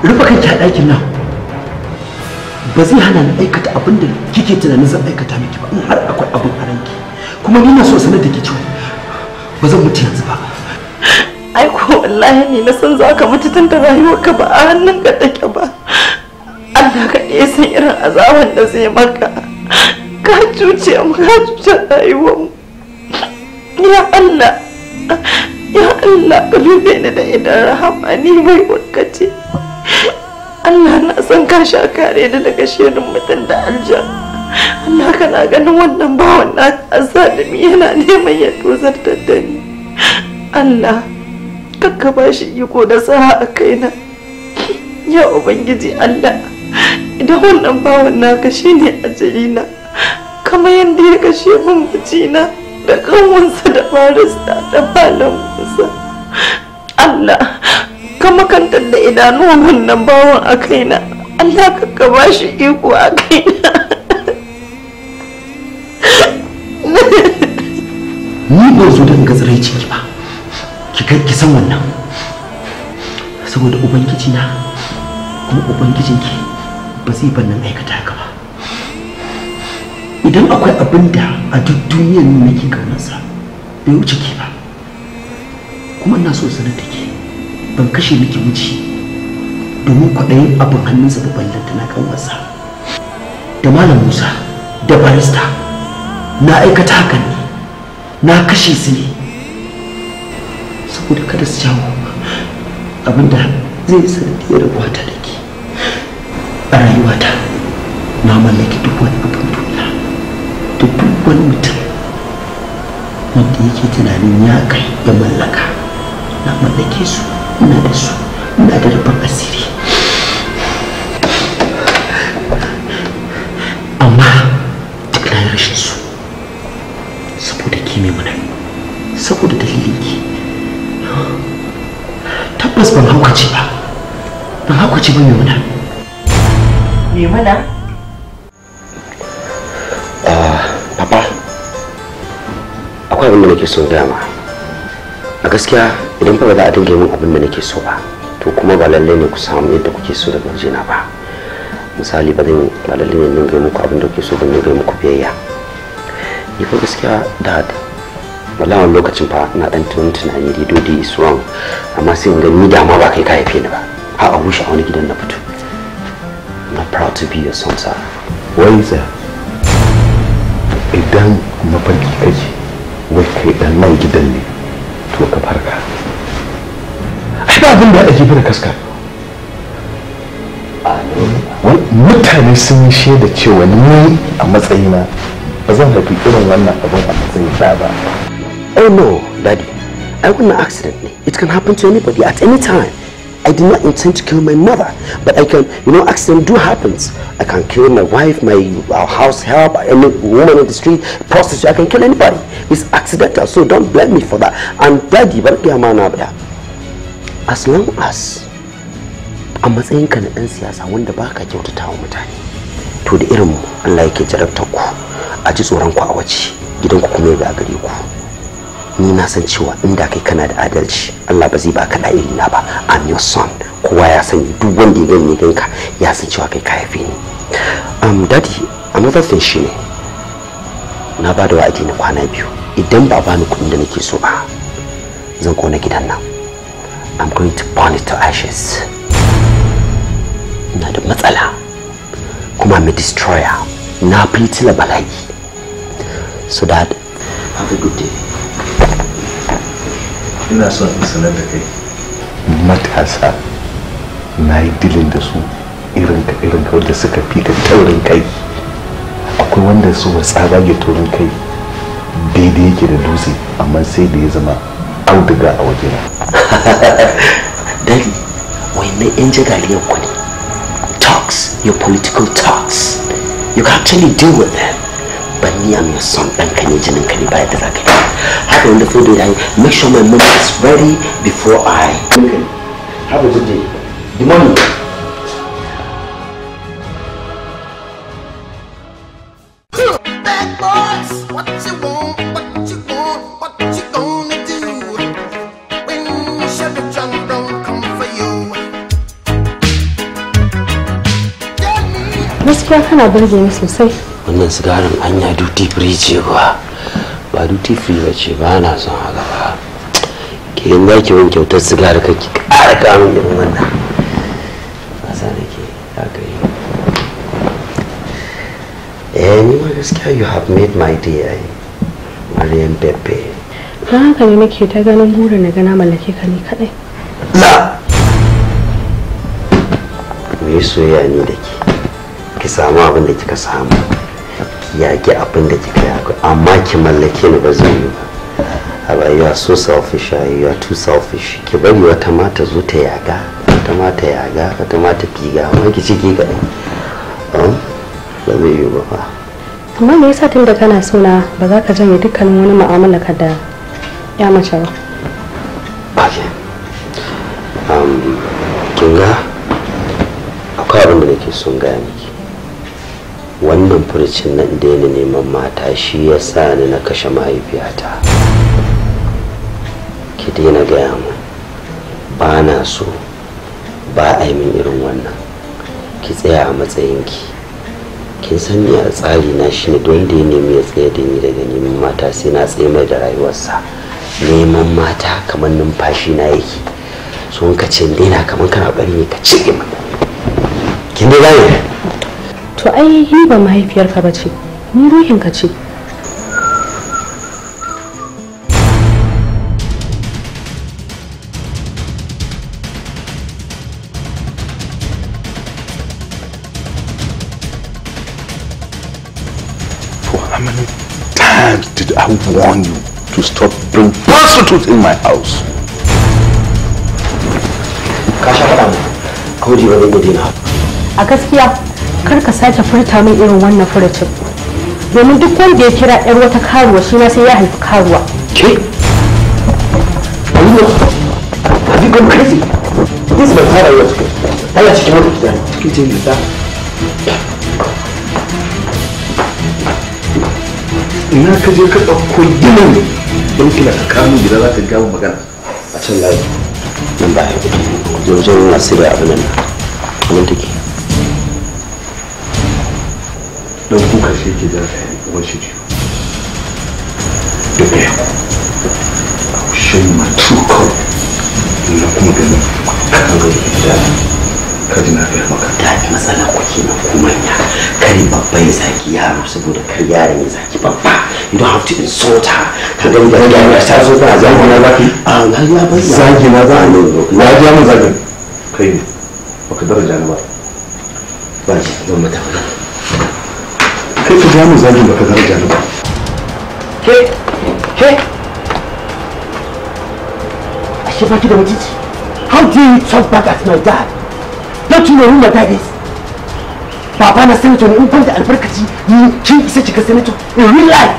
rufe kanki a ɗakin nan ba zai hana ni aikata abin da kike tunanin zan aikata miki ba in har akwai abin a ranki kuma ni na so sanar da ke cewa ba zan mutu yanzu ba. Ai ko wallahi ni na san za ka mutu tun da rayuwarka ba a hannun ka take ba. Allah ka ɗaya san irin azaban da zai maka. Ka cuce mu ka cuce rayuwar mu. Ya Allah ka dube ni da idan rahama ni bai wakace. Allah na san ka sha kare da daga shirin mutum da aljan. Allah kana ganin wannan bawan na azalimi yana neman ya tozar da ni. Allah kakka ba shi iko da sa'a a kaina. Ya Ubangiji Allah, idan wannan bawan naka shine ajalina kamar yadda ya kashe min mijina da kanwansa da barista da malam Musa. Allah ka makantar da idanuwan wannan bawan a kaina. Allah kakka ba shi iko a kaina. Ni ba zo da ga tsirai ciki ba. Ki san wannan. Saboda ubangiji na kuma ubangijinki ba zai bar nan aikata haka ba. Idan akwai abin da a duk duniyar nan nake kaunarsa bai wuce ke ba. Kuma ina so sanar da ke ban kashe miki miji domin kwaɗayin abin hannunsa da ballanta na kanwarsa da malam Musa da barista. Na aikata hakan ne, na kashe su ne saboda kada su jawo abinda zai sanadiyar rabuwata da ke. A rayuwata na mallaki duk wani abin duniya da duk wani mutum wanda yake tunanin ya kai ya mallaka. Na mallake su, ina da su, ina da rabon asiri. Amma duk na yi rashin su saboda ki Maimuna, saboda dalilin ki. Tabbas ban haukace ba Maimuna. Papa, akwai abin da nake so dama. A gaskiya idan fa ba za a dinga min abin da nake so ba, to kuma ba lallai ne ku samu yadda kuke so daga wajena ba. Misali ba lallai ne dinga muku abin da kuke so ban dinga muku biyayya. Ni fa gaskiya dad, wallahi lokacin fa ina dan tunani dodi is wrong, amma sai in ga ni dama ba kai ka haife ni ba. A wuce a wani gidan na fito. I'm not proud to be your son, sir. Waiza, idan mafarki kake wai kai dan nan gidan ne to ka farka. Ai ba abin da ake fara kaska. Mutane sun yi shaida cewa ni a matsayina ba zan haifi irin wannan abin a matsayin ɗa ba. Oh no, Daddy. I wasn't an accident. It can happen to anybody at any time. I did not intend to kill my mother, but I can, accident do happens. I can kill my wife, my house help, any woman on the street, prostitute. I can kill anybody. It's accidental, so don't blame me for that. And Daddy, as long as a matsayin ka na ɗan siyasa wanda baka kyautata wa mutane, to da irin Allah yake jarabtar ku, a ji tsoron ku a waje, gidan ku kuma ya gagare ku. Ni na san cewa inda kai kana da adalci Allah ba zai baka da iri na ba. I'm your son. Kowa ya sani, duk wanda ya gani ganka ya san cewa kai ka haife ni. Daddy, another thing shine na ba da wa'adi na kwana 2. Idan ba bani kuɗin da nake so ba, zan kona gidan nan. I'm going to burn it to ashes. Ina da matsala kuma I'm a destroyer. Na fitila bala'i. So Dad, have a good day. Ina son in sanar da kai matasa na yi dilin da su irin ka wanda suka fi ka taurin kai. Akwai wanda su wa tsabage taurin kai daidai yake da dutse, amma sai da ya zama auduga a wajena. Daddy, wannan yan jagaliyar ku ne. Talks, your political talks, you can actually deal with them. But me, I'm your son, and can you buy the racket? Have a wonderful day. Make sure my mom is ready before I. Have a good day. The money. Bad boys, what you want, what you gonna do? Gaskiya kana burge ni sosai. Wannan sigarin anya duty free ce ba duty free ba ce, ba na son haka ba. Ke yin za ki wani kyautar sigari kake ƙara kamun irin wannan. Wasa nake haka yi. Ni ma gaskiya you have made my day, Maryam Pepe. Na haka ne nake ta ganin burin na gana mallake ka ne kadai. La! Me soyayya ni da ki samu abin da kika samu, ki yaki abin da kika yaki, amma ki mallake ni ba zai yi ba. Aba, you are so selfish, you are too selfish. Ki bari wata mata zo ta yaga, wata mata yaga, wata mata figa, amma ki ci ki kaɗai. Ba zai yi ba. Amma me yasa tun da kana so na ba za ka janye dukkanin wani mu'amala ka da ya mace ba? Okay. Kin ga akwai abin da nake son gaya miki. Wannan furucin nan daina neman mata shi ya sa ni na kashe mahaifiyata. Ki daina gaya mu, ba na so, ba a yi min irin wannan. Ki tsaya a matsayinki. Kin san ni a tsari na shi ne don da ya nemi ya tsaye da ni daga neman mata sai na tsaye mai da rayuwarsa. Neman mata kamar numfashi na yake. So in ka ce daina kamar kana bari ne ka cire mata. Kin dai gane? To ai ni ba mahaifiyarka ba ce, ni ruhinka ce. How many times did I warn you to stop bringing prostitutes in my house? Ka sha faɗa mu, kawai ba zai iya daina. A gaskiya kar ka sake furta min irin wannan furucin. Domin duk wanda ya kira yar wata karuwa shi ma sai ya haifi karuwa. Ke? Have you gone crazy? This is my father you are Allah cikin wani gida cikin cikin gida. Ina ka je ka ɗauko ginin don kila ka kawo gida za ka gawo magana. A can layi nan ba ya gudu wajen asiri abin nan abin take. Don kuka shi ke da wani shi ciwo. Da ɗaya, I will show you my true color. Ina kuma ganin kan gani da kaji na gaya maka. Da matsalar ku kenan ku manya. Kare babba ya zaki yaro saboda kar yaron ya zaki babba. You don't have to insult her. Ka gani da yaro ta zo ta zagi na zaki. Na ya bai Zagi na za a ne. Na ji mun zagin. Kai ne. Baka daraja ni ba. ba shi zan mata wani. Kai ka ja mun zagin baka daraja ni ba. Ke ashe baki da mutunci. How do you talk back at my dad? Don't you know who my dad is? Baba na senator ne in ban da albarkaci ni kin isa kika senator in real life.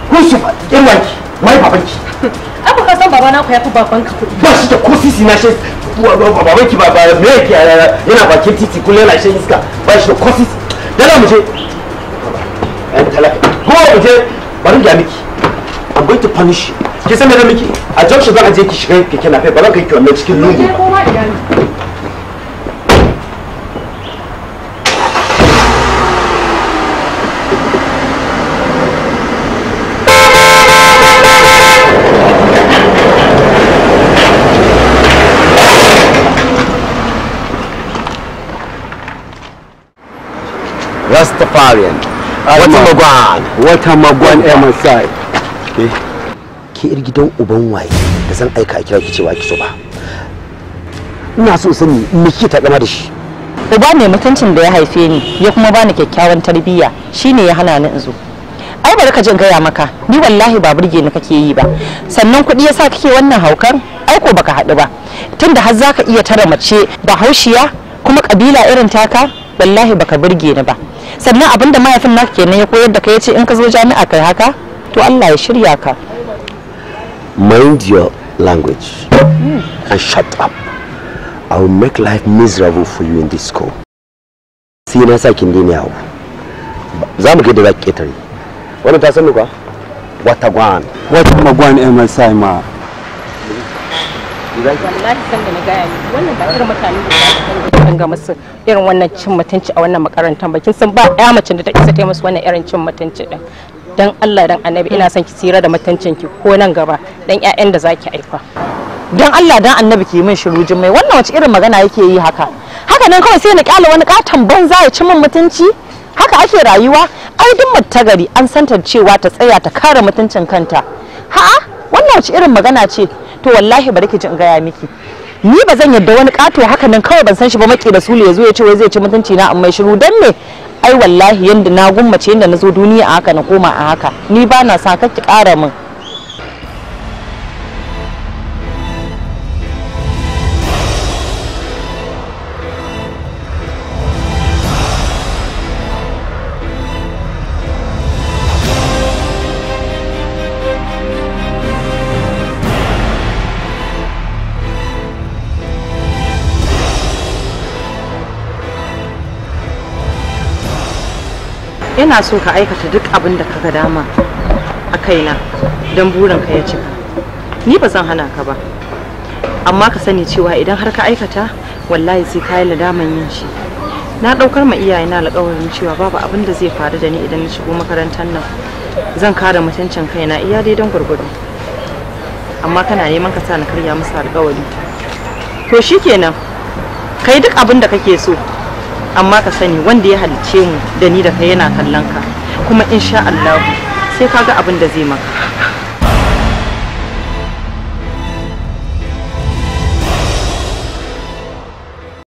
Ko shi fa ɗan wanki wai babanki. Abu ka san baba na ku yafi babanka kuɗi. Ba shi da ko sisi na shi babanki ba me yake yana bakin titi kullum yana shan iska ba shi da ko sisi. Dala mu je. Ɗan talaka. Ko mu je bari ga miki. I'm going to punish you. Ki san me da miki? A junction zan je ki shiga keke na fa ba zan kai ki wannan cikin lungu. Rastafarian. Wata magwan MSI. Ki ir gidan uban waye da zan aika a kira ki cewa ki so ba. Ina so sani me kike ta gama da shi. Uba ne mutuncin da ya haife ni ya kuma bani kyakkyawan tarbiyya shine ya hana ni in zo. Ai bari ka jin gaya maka ni wallahi ba burge ni kake yi ba. Sannan kuɗi yasa kake wannan haukan ai ko baka haɗu ba. Tunda har zaka iya tara mace ba haushiya kuma kabila irin taka wallahi baka burge ni ba. Sannan abinda mahaifin naka kenan ya koyar da kai yace in ka zo jami'a kai haka to Allah ya shirya ka. Mind your language and shut up. I will make life miserable for you in this school. Sai na sa kin dina yawo. Za mu ga da zaki ketare. Wannan ta sani kwa? Wata magwan MSI ma. wallahi san da na gaya ni wannan ba irin mutane da za ga musu irin wannan cin mutunci a wannan makarantar ba kin san ba ƴa mace da ta isa ta musu wannan irin cin mutunci din dan Allah dan Annabi ina son ki tsira da mutuncin ki ko nan gaba dan ƴaƴan da zaki aifa dan Allah dan Annabi ki min shiru Jummai wannan wace irin magana yake yi haka nan kawai sai na kyale wani katon banza ya ci min mutunci haka ake rayuwa ai duk mutagari an santa cewa ta tsaya ta kare mutuncin kanta wannan wace irin magana ce to wallahi bari ki ji in gaya miki ni ba zan yadda wani kato haka nan kawai ban san shi ba maki da sule ya zo ya ce wai zai ci mutunci na amma shiru dan me ai wallahi yanda na gummace yanda na zo duniya a haka na koma a haka ni ba na sa ki ƙara min ina so ka aikata duk abin da kaga dama a kaina don burinka ya cika ni ba zan hana ka ba amma ka sani cewa idan har ka aikata wallahi sai ka yi ladaman yin shi na daukar ma iyayena alƙawarin cewa babu abin da zai faru da ni idan na shigo makarantar nan zan kare mutuncin kaina iya dai don gurgudu amma kana neman ka sa na karya musu alƙawari to shikenan kai duk abin da kake so amma ka sani wanda ya halicce mu da ni da kai yana kallon ka kuma insha Allah sai kaga abin da zai maka